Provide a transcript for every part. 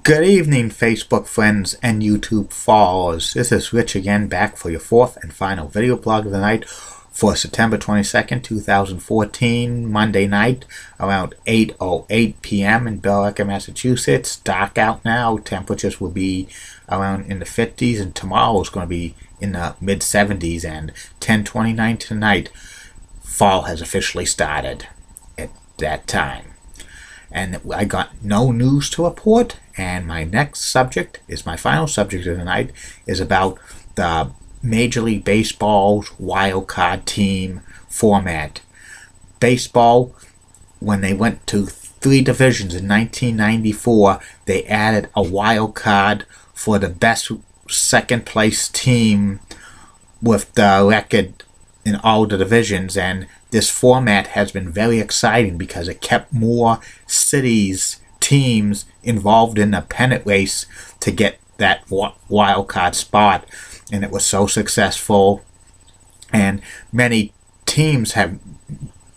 Good evening, Facebook friends and YouTube followers. This is Rich again, back for your fourth and final video blog of the night for September 22nd, 2014, Monday night, around 8:08 p.m. in Billerica, Massachusetts. Dark out now. Temperatures will be around in the 50s, and tomorrow is going to be in the mid-70s, and 10:29 tonight. Fall has officially started at that time. And I got no news to report, and my next subject is my final subject of the night, is about the Major League Baseball's wild card team format. Baseball, when they went to 3 divisions in 1994, they added a wild card for the best second place team with the record in all the divisions, and this format has been very exciting because it kept more cities, teams involved in the pennant race to get that wild card spot, and it was so successful, and many teams have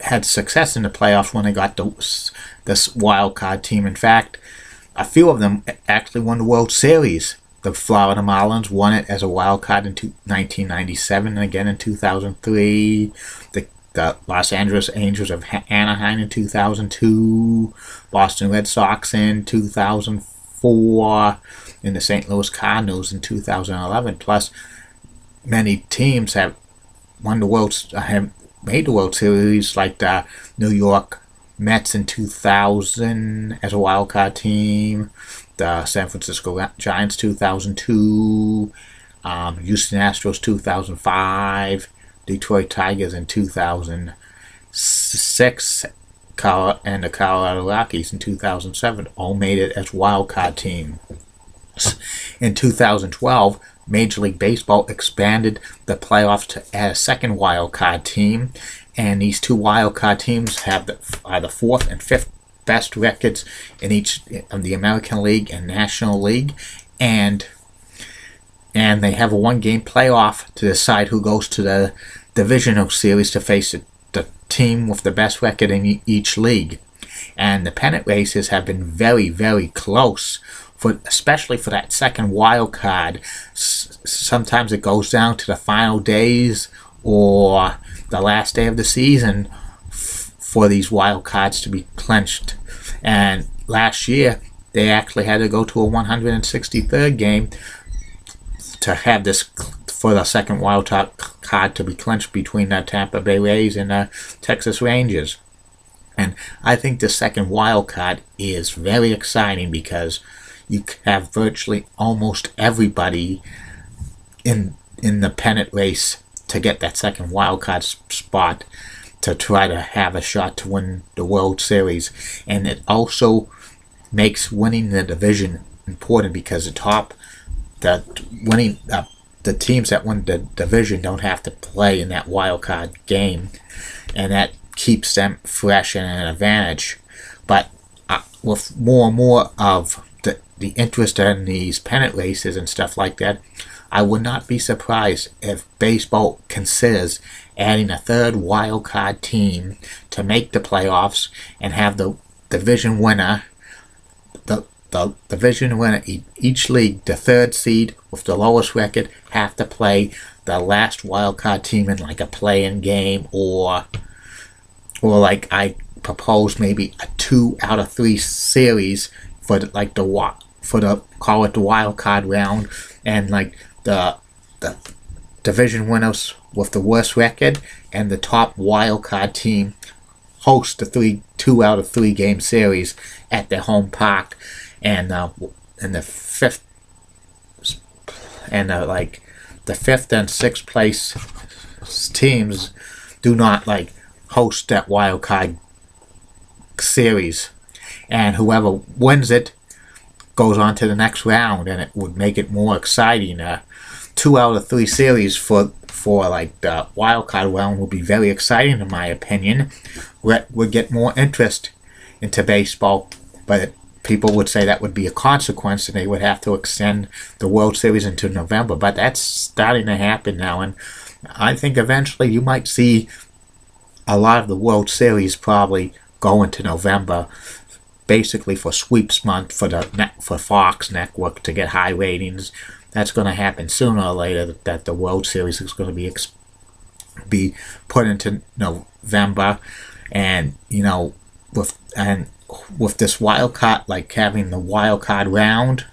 had success in the playoffs when they got this wild card team. In fact, a few of them actually won the World Series. The Florida Marlins won it as a wild card in 1997 and again in 2003. The Los Angeles Angels of Anaheim in 2002. Boston Red Sox in 2004. And the St. Louis Cardinals in 2011. Plus, many teams have made the World Series, like the New York Mets in 2000 as a wild card team. The San Francisco Giants 2002, Houston Astros 2005, Detroit Tigers in 2006, and the Colorado Rockies in 2007 all made it as wild card teams. In 2012, Major League Baseball expanded the playoffs to add a second wild card team, and these 2 wild card teams are the 4th and 5th best records in each of the American League and National League, and they have a 1-game playoff to decide who goes to the divisional series to face the team with the best record in each league. And the pennant races have been very, very close, especially for that second wild card. Sometimes it goes down to the final days or the last day of the season for these wild cards to be clinched. And last year they actually had to go to a 163rd game to have this for the second wild card to be clinched between the Tampa Bay Rays and the Texas Rangers. And I think the second wild card is very exciting because you have virtually almost everybody in the pennant race to get that second wild card spot to try to have a shot to win the World Series. And it also makes winning the division important because the teams that win the division don't have to play in that wild card game, and that keeps them fresh and an advantage. But with more and more of the interest in these pennant races and stuff like that, I would not be surprised if baseball considers adding a 3rd wild card team to make the playoffs and have the division winner, the division winner each league, the 3rd seed with the lowest record, have to play the last wild card team in like a play-in game, or like I propose maybe a 2 out of 3 series for call it the wild card round, and like the division winners with the worst record and the top wild card team host the 2 out of 3 game series at their home park, and the 5th and the 5th and 6th place teams do not host that wild card series, and whoever wins it goes on to the next round, and it would make it more exciting. 2 out of 3 series for the wild card round would be very exciting in my opinion. Would get more interest into baseball, but people would say that would be a consequence and they would have to extend the World Series into November. But that's starting to happen now, and I think eventually you might see a lot of the World Series probably go into November basically for sweeps month for Fox Network to get high ratings. That's going to happen sooner or later. That the World Series is going to be put into November, and with this wild card, like having the wild card round,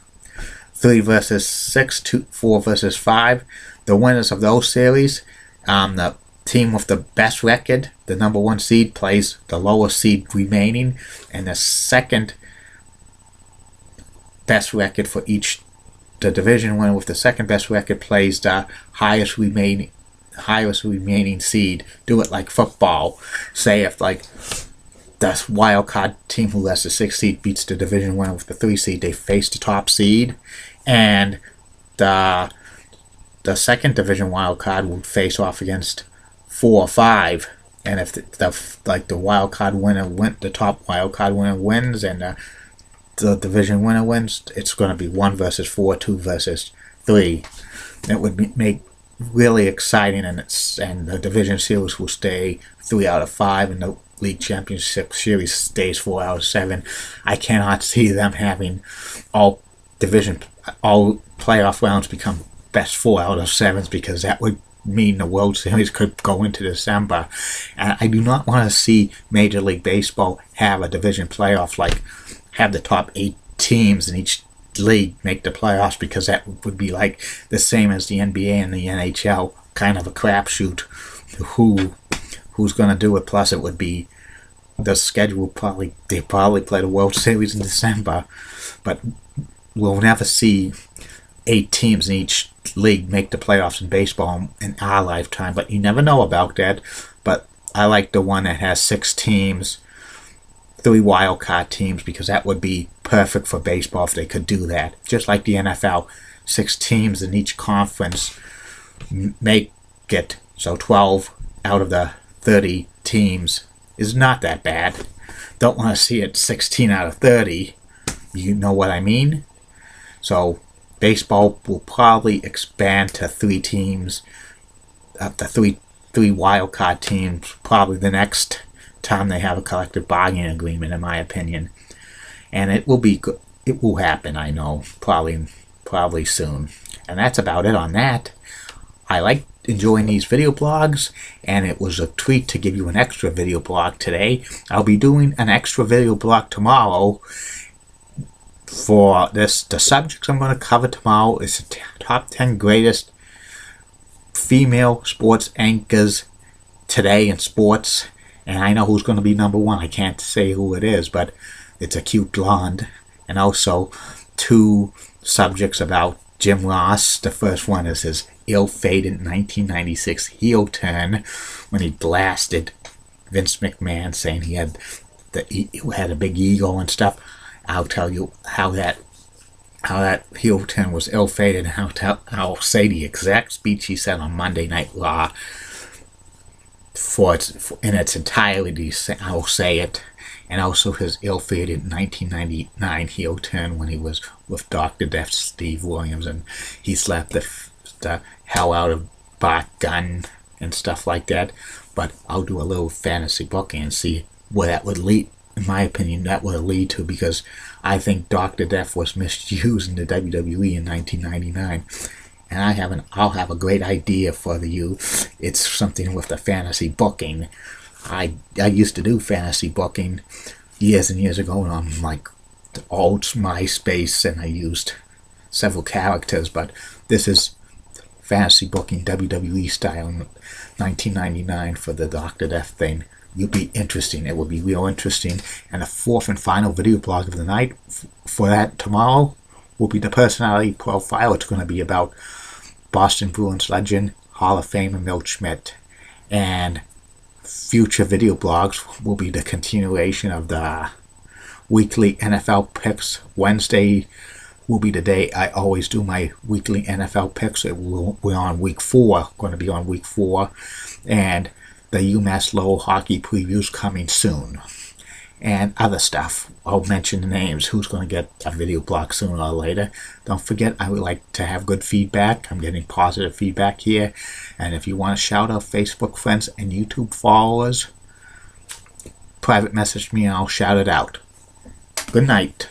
3 versus 6, 4 versus 5. The winners of those series, the team with the best record, the number 1 seed, plays the lowest seed remaining, and the second best record for each. The division winner with the second best record plays the highest remaining seed. Do it like football. Say if like the wild card team who has the 6th seed beats the division winner with the 3 seed, they face the top seed, and the second division wild card would face off against 4 or 5. And if the wild card winner the top wild card winner wins, and the division winner wins, it's going to be 1 versus 4, 2 versus 3. It would make really exciting, and the division series will stay 3 out of 5, and the league championship series stays 4 out of 7. I cannot see them having all playoff rounds become best 4 out of 7s, because that would mean the World Series could go into December. And I do not want to see Major League Baseball have a division playoff, like have the top 8 teams in each league make the playoffs, because that would be like the same as the NBA and the NHL, kind of a crapshoot who's going to do it. Plus it would be the schedule, they probably play the World Series in December, but we'll never see 8 teams in each league make the playoffs in baseball in our lifetime. But you never know about that. But I like the one that has 6 teams, 3 wild card teams, because that would be perfect for baseball if they could do that. Just like the NFL, 6 teams in each conference make it. So 12 out of the 30 teams is not that bad. Don't want to see it 16 out of 30. You know what I mean? So baseball will probably expand to 3 teams, up to three wild card teams, probably the next time they have a collective bargaining agreement, in my opinion. And it will be good. It will happen, I know, probably soon. And that's about it on that. I like enjoying these video blogs, and it was a treat to give you an extra video blog today. I'll be doing an extra video blog tomorrow for this. The subjects I'm going to cover tomorrow is the top 10 greatest female sports anchors today in sports. And I know who's going to be number 1. I can't say who it is, but it's a cute blonde. And also 2 subjects about Jim Ross. The first one is his ill-fated 1996 heel turn when he blasted Vince McMahon, saying he had a big ego and stuff. I'll tell you how that heel turn was ill-fated, and I'll say the exact speech he said on Monday Night Raw in its entirety. I'll say it. And also his ill-fated 1999 heel turn when he was with Dr. Death Steve Williams, and he slapped the hell out of Bart Gunn and stuff like that. But I'll do a little fantasy booking and see where that would lead. In my opinion, that would lead to, because I think Dr. Death was misused in the WWE in 1999. And I'll have a great idea for you. It's something with the fantasy booking. I used to do fantasy booking years and years ago on like the old MySpace, and I used several characters, but this is fantasy booking WWE style in 1999 for the Dr. Death thing. You'll be interesting. It will be real interesting. And the 4th and final video blog of the night for that tomorrow will be the personality profile. It's going to be about Boston Bruins legend, Hall of Famer Milt Schmidt. And future video blogs will be the continuation of the weekly NFL picks. Wednesday will be the day I always do my weekly NFL picks. We're on week 4, going to be on week 4, and the UMass Lowell hockey previews coming soon, and other stuff. I'll mention the names, who's going to get a video blog sooner or later. Don't forget, I would like to have good feedback. I'm getting positive feedback here, and if you want to shout out Facebook friends and YouTube followers, private message me and I'll shout it out. Good night.